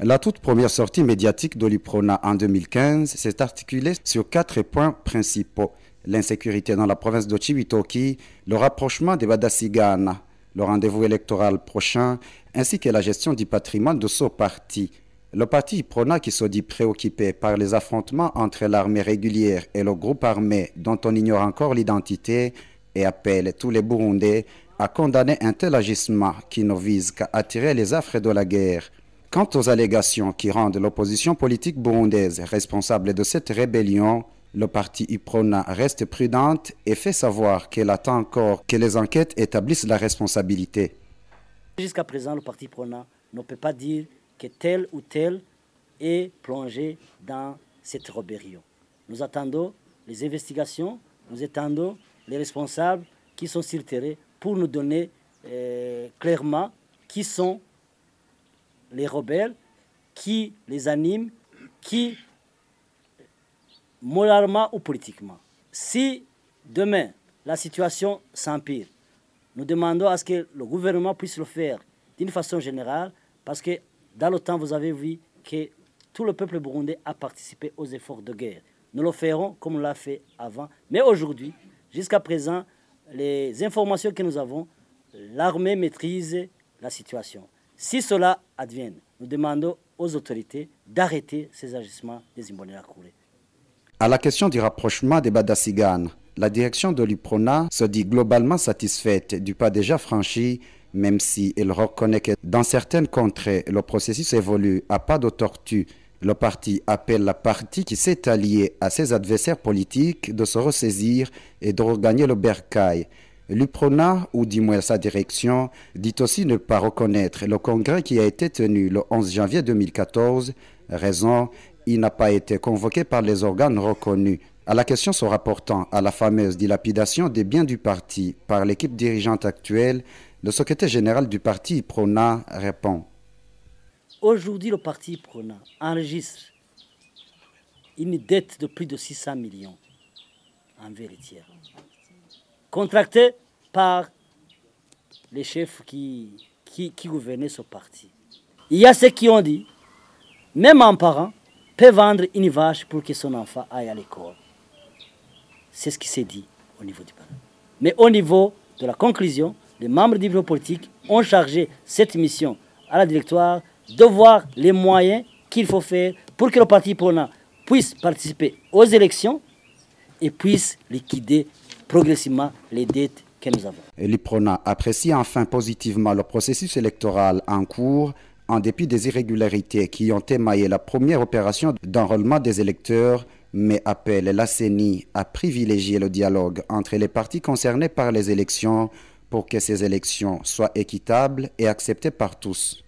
La toute première sortie médiatique de l'UPRONA en 2015 s'est articulée sur 4 points principaux. L'insécurité dans la province de Cibitoke, le rapprochement des Badasigana, le rendez-vous électoral prochain, ainsi que la gestion du patrimoine de ce parti. Le parti UPRONA, qui se dit préoccupé par les affrontements entre l'armée régulière et le groupe armé dont on ignore encore l'identité, et appelle tous les Burundais à condamner un tel agissement qui ne vise qu'à attirer les affres de la guerre. Quant aux allégations qui rendent l'opposition politique burundaise responsable de cette rébellion, le parti UPRONA reste prudente et fait savoir qu'elle attend encore que les enquêtes établissent la responsabilité. Jusqu'à présent, le parti UPRONA ne peut pas dire que tel ou tel est plongé dans cette rébellion. Nous attendons les investigations, nous attendons les responsables qui sont sur le terrain pour nous donner clairement qui sont les rebelles, qui les animent, qui moralement ou politiquement. Si demain la situation s'empire, nous demandons à ce que le gouvernement puisse le faire d'une façon générale, parce que dans le temps, vous avez vu que tout le peuple burundais a participé aux efforts de guerre. Nous le ferons comme on l'a fait avant. Mais aujourd'hui, jusqu'à présent, les informations que nous avons, l'armée maîtrise la situation. Si cela advienne, nous demandons aux autorités d'arrêter ces agissements des Imbonerakure. À la question du rapprochement des Badasigana, la direction de l'UPRONA se dit globalement satisfaite du pas déjà franchi, même si elle reconnaît que dans certaines contrées, le processus évolue à pas de tortue. Le parti appelle la partie qui s'est alliée à ses adversaires politiques de se ressaisir et de regagner le bercail. L'UPRONA, ou du moins sa direction, dit aussi ne pas reconnaître le congrès qui a été tenu le 11 janvier 2014. Raison, il n'a pas été convoqué par les organes reconnus. À la question se rapportant à la fameuse dilapidation des biens du parti par l'équipe dirigeante actuelle, le secrétaire général du parti UPRONA répond. Aujourd'hui, le parti UPRONA enregistre une dette de plus de 600 millions en vérité, contractée par les chefs qui gouvernaient ce parti. Il y a ceux qui ont dit, même un parent peut vendre une vache pour que son enfant aille à l'école. C'est ce qui s'est dit au niveau du Parlement. Mais au niveau de la conclusion, les membres du bureau politique ont chargé cette mission à la directoire de voir les moyens qu'il faut faire pour que le parti UPRONA puisse participer aux élections et puisse liquider progressivement les dettes que nous avons. L'UPRONA apprécie enfin positivement le processus électoral en cours, en dépit des irrégularités qui ont émaillé la première opération d'enrôlement des électeurs, mais appelle la CENI à privilégier le dialogue entre les partis concernés par les élections pour que ces élections soient équitables et acceptées par tous.